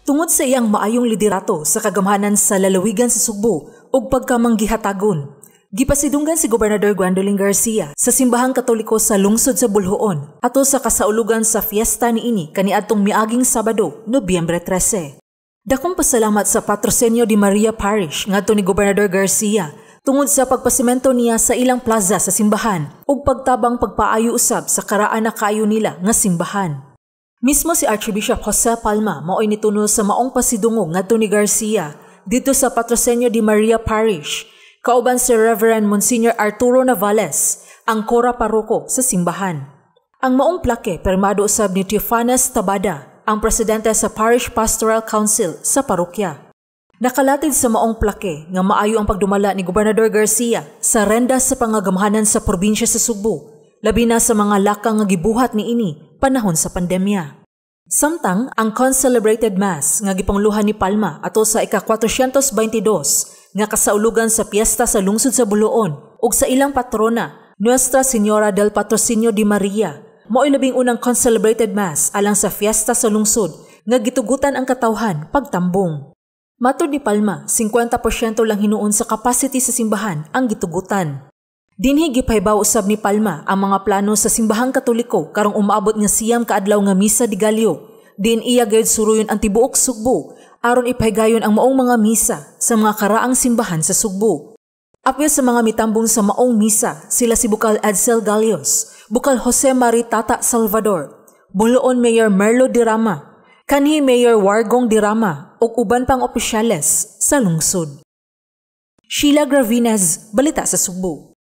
tungod sa iyang maayong liderato sa kagamhanan sa lalawigan sa Sugbo ug pagkamanggihatagon. Gipasidunggan si Gobernador Gwendolyn Garcia sa Simbahang Katoliko sa lungsod sa Bulhoon ato sa kasaulugan sa fiesta niini kaniadtong miaging Sabado, Nobyembre 13. Dakong pasalamat sa Patrocinio de Maria Parish ngadto ni Gobernador Garcia tungod sa pagpasimento niya sa ilang plaza sa simbahan ug pagtabang pagpaayo usab sa karaan na kaayo nila nga simbahan. Mismo si Archbishop Jose Palma mao'y nituno sa maong pasidungog ngadto ni Garcia dito sa Patrocinio de Maria Parish. Kauban si Reverend Monsignor Arturo Navales, ang kora paroko sa simbahan. Ang maong plake permado usab ni Teofanes Tabada, ang presidente sa Parish Pastoral Council sa parokya. Nakalatid sa maong plake nga maayo ang pagdumala ni Gobernador Garcia sa renda sa pangagamhanan sa probinsya sa Sugbo, labi na sa mga lakang nga gibuhat niini panahon sa pandemya. Samtang ang concelebrated mass nga gipangluhan ni Palma ato sa ika-422 nga kasaulugan sa piyesta sa lungsod sa Bulhoon ug sa ilang patrona, Nuestra Señora del Patrocinio de Maria, mao'y labing unang concelebrated mass alang sa fiesta sa lungsod nga gitugutan ang katawhan pagtambong. Matod ni Palma, 50% lang hinuon sa capacity sa simbahan ang gitugutan. Dinhi gipahibaw usab ni Palma ang mga plano sa Simbahang Katoliko karong umaabot nga siyam kaadlaw nga misa de Gallo. Din iya gayud suruyon ang tibuok Sugbo aron ipahigayon ang maong mga misa sa mga karaang simbahan sa Sugbo. Apil sa mga mitambong sa maong misa sila si Bukal Edsel Galios, Bukal Jose Mari Tata Salvador, Bulhoon Mayor Merlo Dirama, kanhi Mayor Wargong Dirama ug uban pang opisyales sa lungsod. Sheila Gravinez, Balita sa Sugbo.